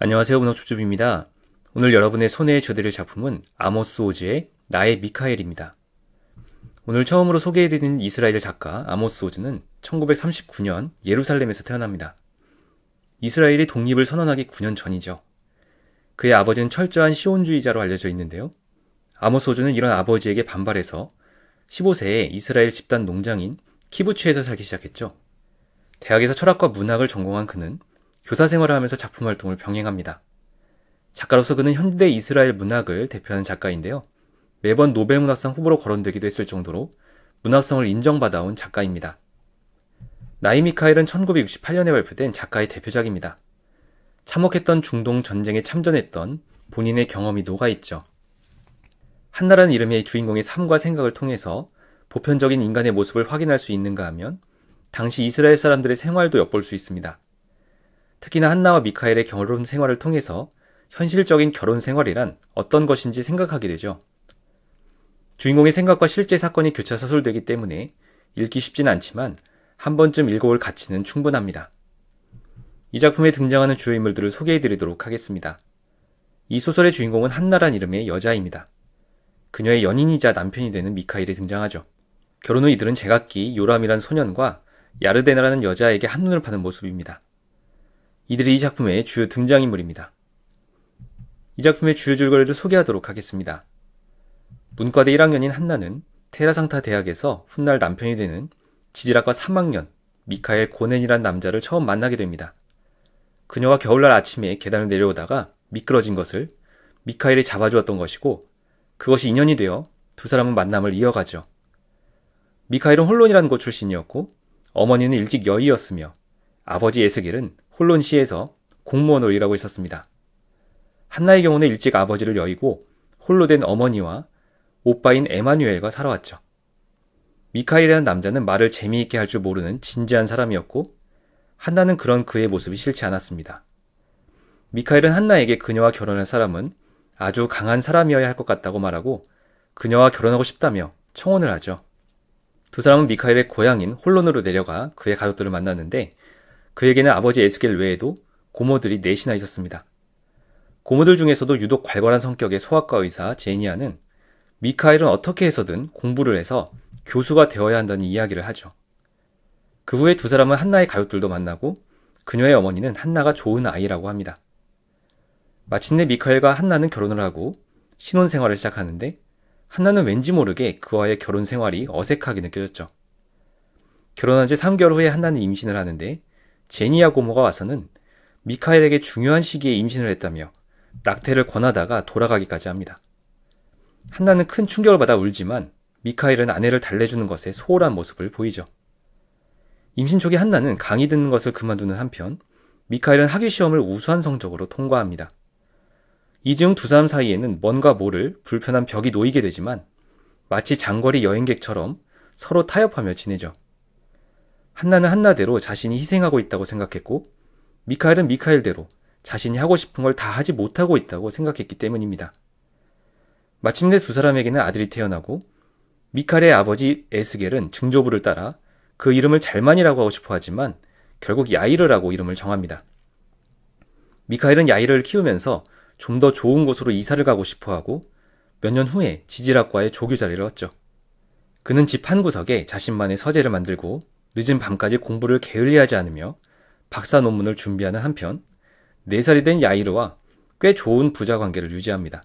안녕하세요. 문학초집입니다. 오늘 여러분의 손에 줘드릴 작품은 아모스 오즈의 나의 미카엘입니다. 오늘 처음으로 소개해드리는 이스라엘 작가 아모스 오즈는 1939년 예루살렘에서 태어납니다. 이스라엘이 독립을 선언하기 9년 전이죠. 그의 아버지는 철저한 시온주의자로 알려져 있는데요. 아모스 오즈는 이런 아버지에게 반발해서 15세에 이스라엘 집단 농장인 키부츠에서 살기 시작했죠. 대학에서 철학과 문학을 전공한 그는 교사 생활을 하면서 작품 활동을 병행합니다. 작가로서 그는 현대 이스라엘 문학을 대표하는 작가인데요. 매번 노벨문학상 후보로 거론되기도 했을 정도로 문학성을 인정받아온 작가입니다. 나의 미카엘은 1968년에 발표된 작가의 대표작입니다. 참혹했던 중동 전쟁에 참전했던 본인의 경험이 녹아있죠. 한나라는 이름의 주인공의 삶과 생각을 통해서 보편적인 인간의 모습을 확인할 수 있는가 하면 당시 이스라엘 사람들의 생활도 엿볼 수 있습니다. 특히나 한나와 미카엘의 결혼 생활을 통해서 현실적인 결혼 생활이란 어떤 것인지 생각하게 되죠. 주인공의 생각과 실제 사건이 교차 서술되기 때문에 읽기 쉽진 않지만 한 번쯤 읽어올 가치는 충분합니다. 이 작품에 등장하는 주요 인물들을 소개해드리도록 하겠습니다. 이 소설의 주인공은 한나란 이름의 여자입니다. 그녀의 연인이자 남편이 되는 미카엘이 등장하죠. 결혼 후 이들은 제각기 요람이란 소년과 야르데나라는 여자에게 한눈을 파는 모습입니다. 이들이 이 작품의 주요 등장인물입니다. 이 작품의 주요 줄거리를 소개하도록 하겠습니다. 문과대 1학년인 한나는 테라상타 대학에서 훗날 남편이 되는 지질학과 3학년 미카엘 고넨이란 남자를 처음 만나게 됩니다. 그녀와 겨울날 아침에 계단을 내려오다가 미끄러진 것을 미카엘이 잡아주었던 것이고 그것이 인연이 되어 두 사람은 만남을 이어가죠. 미카엘은 홀론이라는 곳 출신이었고 어머니는 일찍 여의였으며 아버지 에스겔은 홀론시에서 공무원으로 일하고 있었습니다. 한나의 경우는 일찍 아버지를 여의고 홀로 된 어머니와 오빠인 에마뉴엘과 살아왔죠. 미카엘이라는 남자는 말을 재미있게 할 줄 모르는 진지한 사람이었고 한나는 그런 그의 모습이 싫지 않았습니다. 미카엘은 한나에게 그녀와 결혼할 사람은 아주 강한 사람이어야 할 것 같다고 말하고 그녀와 결혼하고 싶다며 청혼을 하죠. 두 사람은 미카엘의 고향인 홀론으로 내려가 그의 가족들을 만났는데 그에게는 아버지 에스겔 외에도 고모들이 넷이나 있었습니다. 고모들 중에서도 유독 괄괄한 성격의 소아과 의사 제니아는 미카엘은 어떻게 해서든 공부를 해서 교수가 되어야 한다는 이야기를 하죠. 그 후에 두 사람은 한나의 가족들도 만나고 그녀의 어머니는 한나가 좋은 아이라고 합니다. 마침내 미카엘과 한나는 결혼을 하고 신혼생활을 시작하는데 한나는 왠지 모르게 그와의 결혼 생활이 어색하게 느껴졌죠. 결혼한 지 3개월 후에 한나는 임신을 하는데 제니아 고모가 와서는 미카엘에게 중요한 시기에 임신을 했다며 낙태를 권하다가 돌아가기까지 합니다. 한나는 큰 충격을 받아 울지만 미카엘은 아내를 달래주는 것에 소홀한 모습을 보이죠. 임신 초기 한나는 강의 듣는 것을 그만두는 한편 미카엘은 학위시험을 우수한 성적으로 통과합니다. 이 즈음 두 사람 사이에는 뭔가 모를 불편한 벽이 놓이게 되지만 마치 장거리 여행객처럼 서로 타협하며 지내죠. 한나는 한나대로 자신이 희생하고 있다고 생각했고 미카엘은 미카엘대로 자신이 하고 싶은 걸 다 하지 못하고 있다고 생각했기 때문입니다. 마침내 두 사람에게는 아들이 태어나고 미카엘의 아버지 에스겔은 증조부를 따라 그 이름을 잘만이라고 하고 싶어 하지만 결국 야이르라고 이름을 정합니다. 미카엘은 야이르를 키우면서 좀 더 좋은 곳으로 이사를 가고 싶어 하고 몇 년 후에 지질학과의 조교 자리를 얻죠. 그는 집 한 구석에 자신만의 서재를 만들고 늦은 밤까지 공부를 게을리하지 않으며 박사 논문을 준비하는 한편 4살이 된 야이르와 꽤 좋은 부자 관계를 유지합니다.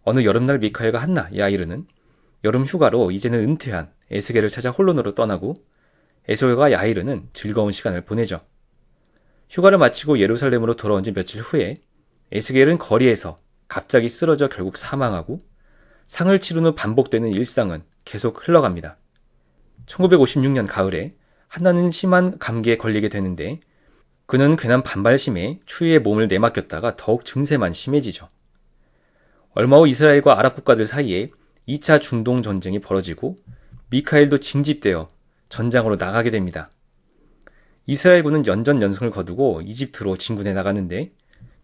어느 여름날 미카엘과 한나, 야이르는 여름 휴가로 이제는 은퇴한 에스겔을 찾아 홀론으로 떠나고 에스겔과 야이르는 즐거운 시간을 보내죠. 휴가를 마치고 예루살렘으로 돌아온 지 며칠 후에 에스겔은 거리에서 갑자기 쓰러져 결국 사망하고 상을 치른 후 반복되는 일상은 계속 흘러갑니다. 1956년 가을에 한나는 심한 감기에 걸리게 되는데 그는 괜한 반발심에 추위에 몸을 내맡겼다가 더욱 증세만 심해지죠. 얼마 후 이스라엘과 아랍 국가들 사이에 2차 중동 전쟁이 벌어지고 미카엘도 징집되어 전장으로 나가게 됩니다. 이스라엘군은 연전연승을 거두고 이집트로 진군해 나가는데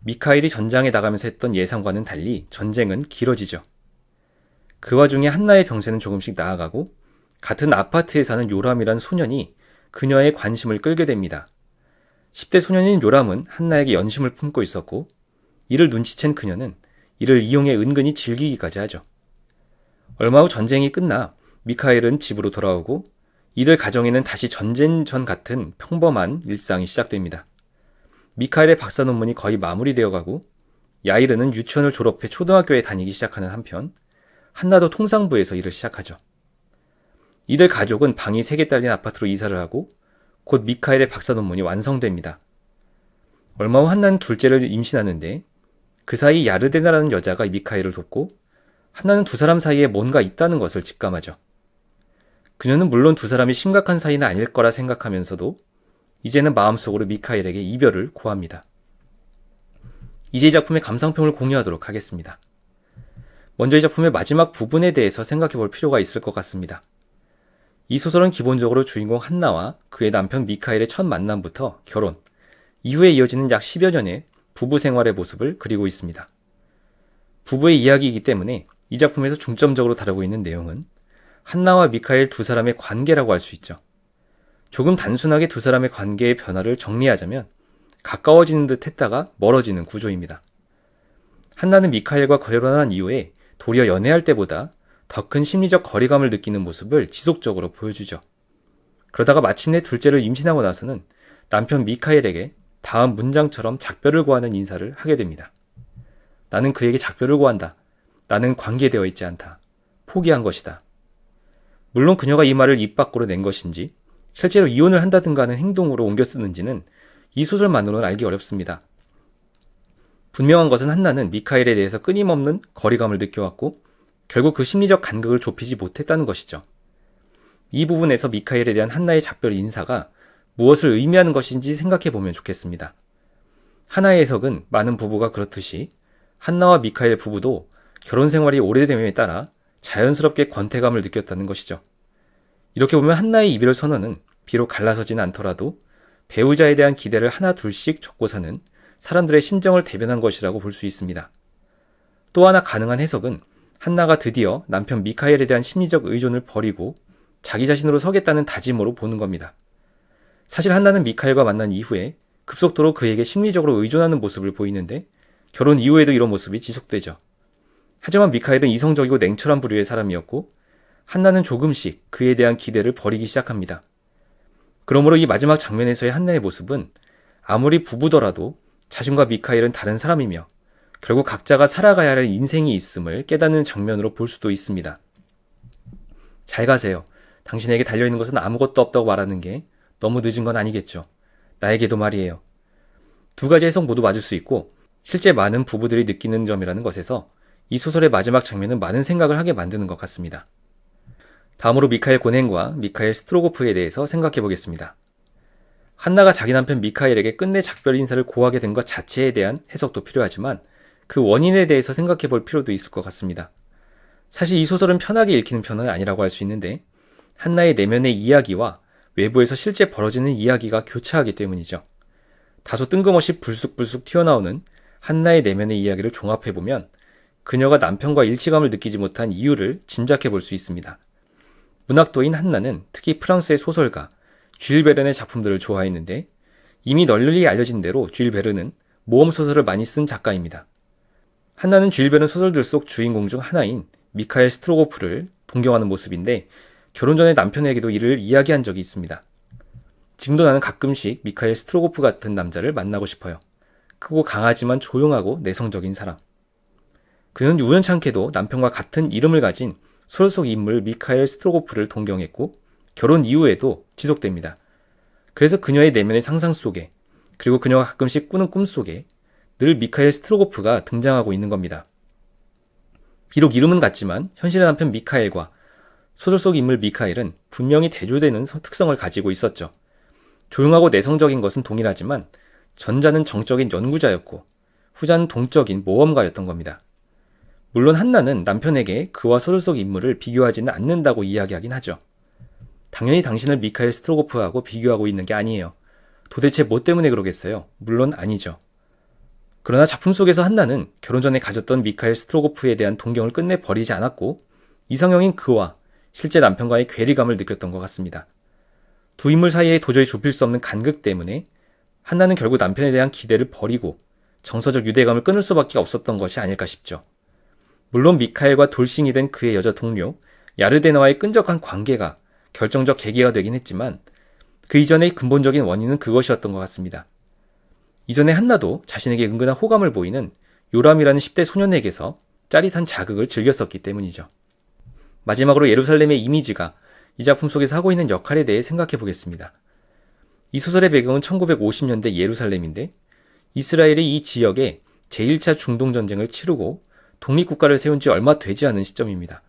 미카엘이 전장에 나가면서 했던 예상과는 달리 전쟁은 길어지죠. 그 와중에 한나의 병세는 조금씩 나아가고 같은 아파트에 사는 요람이란 소년이 그녀의 관심을 끌게 됩니다. 10대 소년인 요람은 한나에게 연심을 품고 있었고 이를 눈치챈 그녀는 이를 이용해 은근히 즐기기까지 하죠. 얼마 후 전쟁이 끝나 미카엘은 집으로 돌아오고 이들 가정에는 다시 전쟁 전 같은 평범한 일상이 시작됩니다. 미카엘의 박사 논문이 거의 마무리되어 가고 야이르는 유치원을 졸업해 초등학교에 다니기 시작하는 한편 한나도 통상부에서 일을 시작하죠. 이들 가족은 방이 3개 딸린 아파트로 이사를 하고 곧 미카엘의 박사 논문이 완성됩니다. 얼마 후 한나는 둘째를 임신하는데 그 사이 야르데나라는 여자가 미카엘을 돕고 한나는 두 사람 사이에 뭔가 있다는 것을 직감하죠. 그녀는 물론 두 사람이 심각한 사이는 아닐 거라 생각하면서도 이제는 마음속으로 미카엘에게 이별을 고합니다. 이제 이 작품의 감상평을 공유하도록 하겠습니다. 먼저 이 작품의 마지막 부분에 대해서 생각해 볼 필요가 있을 것 같습니다. 이 소설은 기본적으로 주인공 한나와 그의 남편 미카엘의 첫 만남부터 결혼, 이후에 이어지는 약 10여 년의 부부 생활의 모습을 그리고 있습니다. 부부의 이야기이기 때문에 이 작품에서 중점적으로 다루고 있는 내용은 한나와 미카엘 두 사람의 관계라고 할 수 있죠. 조금 단순하게 두 사람의 관계의 변화를 정리하자면 가까워지는 듯 했다가 멀어지는 구조입니다. 한나는 미카엘과 결혼한 이후에 도리어 연애할 때보다 더 큰 심리적 거리감을 느끼는 모습을 지속적으로 보여주죠. 그러다가 마침내 둘째를 임신하고 나서는 남편 미카엘에게 다음 문장처럼 작별을 구하는 인사를 하게 됩니다. 나는 그에게 작별을 구한다. 나는 관계되어 있지 않다. 포기한 것이다. 물론 그녀가 이 말을 입 밖으로 낸 것인지 실제로 이혼을 한다든가 하는 행동으로 옮겨 쓰는지는 이 소설만으로는 알기 어렵습니다. 분명한 것은 한나는 미카엘에 대해서 끊임없는 거리감을 느껴왔고 결국 그 심리적 간극을 좁히지 못했다는 것이죠. 이 부분에서 미카엘에 대한 한나의 작별 인사가 무엇을 의미하는 것인지 생각해 보면 좋겠습니다. 하나의 해석은 많은 부부가 그렇듯이 한나와 미카엘 부부도 결혼 생활이 오래됨에 따라 자연스럽게 권태감을 느꼈다는 것이죠. 이렇게 보면 한나의 이별 선언은 비록 갈라서지는 않더라도 배우자에 대한 기대를 하나 둘씩 적고 사는 사람들의 심정을 대변한 것이라고 볼 수 있습니다. 또 하나 가능한 해석은 한나가 드디어 남편 미카엘에 대한 심리적 의존을 버리고 자기 자신으로 서겠다는 다짐으로 보는 겁니다. 사실 한나는 미카엘과 만난 이후에 급속도로 그에게 심리적으로 의존하는 모습을 보이는데 결혼 이후에도 이런 모습이 지속되죠. 하지만 미카엘은 이성적이고 냉철한 부류의 사람이었고 한나는 조금씩 그에 대한 기대를 버리기 시작합니다. 그러므로 이 마지막 장면에서의 한나의 모습은 아무리 부부더라도 자신과 미카엘은 다른 사람이며 결국 각자가 살아가야 할 인생이 있음을 깨닫는 장면으로 볼 수도 있습니다. 잘 가세요. 당신에게 달려있는 것은 아무것도 없다고 말하는 게 너무 늦은 건 아니겠죠. 나에게도 말이에요. 두 가지 해석 모두 맞을 수 있고 실제 많은 부부들이 느끼는 점이라는 것에서 이 소설의 마지막 장면은 많은 생각을 하게 만드는 것 같습니다. 다음으로 미카엘 고넨과 미카엘 스트로고프에 대해서 생각해 보겠습니다. 한나가 자기 남편 미카엘에게 끝내 작별 인사를 고하게 된 것 자체에 대한 해석도 필요하지만 그 원인에 대해서 생각해 볼 필요도 있을 것 같습니다. 사실 이 소설은 편하게 읽히는 편은 아니라고 할 수 있는데 한나의 내면의 이야기와 외부에서 실제 벌어지는 이야기가 교차하기 때문이죠. 다소 뜬금없이 불쑥불쑥 튀어나오는 한나의 내면의 이야기를 종합해보면 그녀가 남편과 일치감을 느끼지 못한 이유를 짐작해 볼 수 있습니다. 문학도인 한나는 특히 프랑스의 소설가 쥘 베른의 작품들을 좋아했는데 이미 널리 알려진 대로 쥘 베른은 모험소설을 많이 쓴 작가입니다. 한나는 쥘 베른 소설들 속 주인공 중 하나인 미카엘 스트로고프를 동경하는 모습인데 결혼 전에 남편에게도 이를 이야기한 적이 있습니다. 지금도 나는 가끔씩 미카엘 스트로고프 같은 남자를 만나고 싶어요. 크고 강하지만 조용하고 내성적인 사람. 그는 우연찮게도 남편과 같은 이름을 가진 소설 속 인물 미카엘 스트로고프를 동경했고 결혼 이후에도 지속됩니다. 그래서 그녀의 내면의 상상 속에 그리고 그녀가 가끔씩 꾸는 꿈 속에 늘 미카엘 스트로고프가 등장하고 있는 겁니다. 비록 이름은 같지만 현실의 남편 미카엘과 소설 속 인물 미카엘은 분명히 대조되는 특성을 가지고 있었죠. 조용하고 내성적인 것은 동일하지만 전자는 정적인 연구자였고 후자는 동적인 모험가였던 겁니다. 물론 한나는 남편에게 그와 소설 속 인물을 비교하지는 않는다고 이야기하긴 하죠. 당연히 당신을 미카엘 스트로고프하고 비교하고 있는 게 아니에요. 도대체 뭐 때문에 그러겠어요? 물론 아니죠. 그러나 작품 속에서 한나는 결혼 전에 가졌던 미카엘 스트로고프에 대한 동경을 끝내 버리지 않았고 이상형인 그와 실제 남편과의 괴리감을 느꼈던 것 같습니다. 두 인물 사이에 도저히 좁힐 수 없는 간극 때문에 한나는 결국 남편에 대한 기대를 버리고 정서적 유대감을 끊을 수밖에 없었던 것이 아닐까 싶죠. 물론 미카엘과 돌싱이 된 그의 여자 동료 야르데나와의 끈적한 관계가 결정적 계기가 되긴 했지만 그 이전의 근본적인 원인은 그것이었던 것 같습니다. 이전에 한나도 자신에게 은근한 호감을 보이는 요람이라는 10대 소년에게서 짜릿한 자극을 즐겼었기 때문이죠. 마지막으로 예루살렘의 이미지가 이 작품 속에서 하고 있는 역할에 대해 생각해 보겠습니다. 이 소설의 배경은 1950년대 예루살렘인데 이스라엘이 이 지역에 제1차 중동전쟁을 치르고 독립국가를 세운 지 얼마 되지 않은 시점입니다.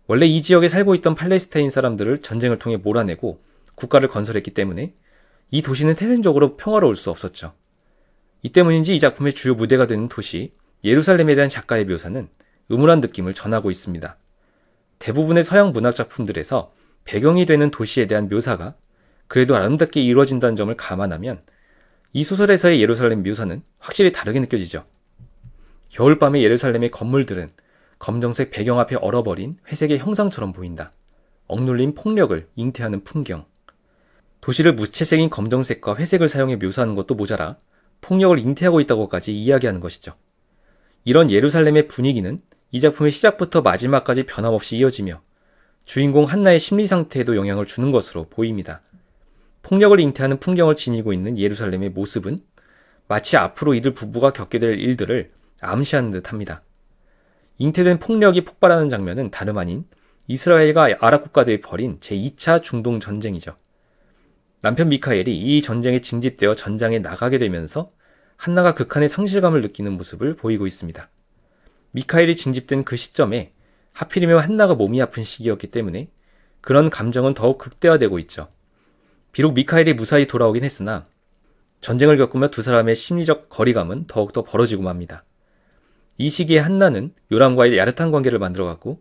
원래 이 지역에 살고 있던 팔레스타인 사람들을 전쟁을 통해 몰아내고 국가를 건설했기 때문에 이 도시는 태생적으로 평화로울 수 없었죠. 이 때문인지 이 작품의 주요 무대가 되는 도시 예루살렘에 대한 작가의 묘사는 음울한 느낌을 전하고 있습니다. 대부분의 서양 문학 작품들에서 배경이 되는 도시에 대한 묘사가 그래도 아름답게 이루어진다는 점을 감안하면 이 소설에서의 예루살렘 묘사는 확실히 다르게 느껴지죠. 겨울밤의 예루살렘의 건물들은 검정색 배경 앞에 얼어버린 회색의 형상처럼 보인다. 억눌린 폭력을 잉태하는 풍경. 도시를 무채색인 검정색과 회색을 사용해 묘사하는 것도 모자라 폭력을 잉태하고 있다고까지 이야기하는 것이죠. 이런 예루살렘의 분위기는 이 작품의 시작부터 마지막까지 변함없이 이어지며 주인공 한나의 심리 상태에도 영향을 주는 것으로 보입니다. 폭력을 잉태하는 풍경을 지니고 있는 예루살렘의 모습은 마치 앞으로 이들 부부가 겪게 될 일들을 암시하는 듯합니다. 잉태된 폭력이 폭발하는 장면은 다름 아닌 이스라엘과 아랍 국가들이 벌인 제2차 중동 전쟁이죠. 남편 미카엘이 이 전쟁에 징집되어 전장에 나가게 되면서 한나가 극한의 상실감을 느끼는 모습을 보이고 있습니다. 미카엘이 징집된 그 시점에 하필이면 한나가 몸이 아픈 시기였기 때문에 그런 감정은 더욱 극대화되고 있죠. 비록 미카엘이 무사히 돌아오긴 했으나 전쟁을 겪으며 두 사람의 심리적 거리감은 더욱더 벌어지고 맙니다. 이 시기에 한나는 요람과의 야릇한 관계를 만들어갔고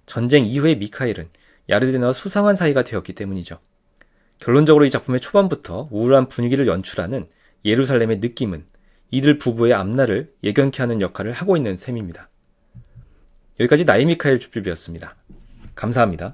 전쟁 이후의 미카엘은 야르데나와 수상한 사이가 되었기 때문이죠. 결론적으로 이 작품의 초반부터 우울한 분위기를 연출하는 예루살렘의 느낌은 이들 부부의 앞날을 예견케 하는 역할을 하고 있는 셈입니다. 여기까지 나의 미카엘 주필비였습니다. 감사합니다.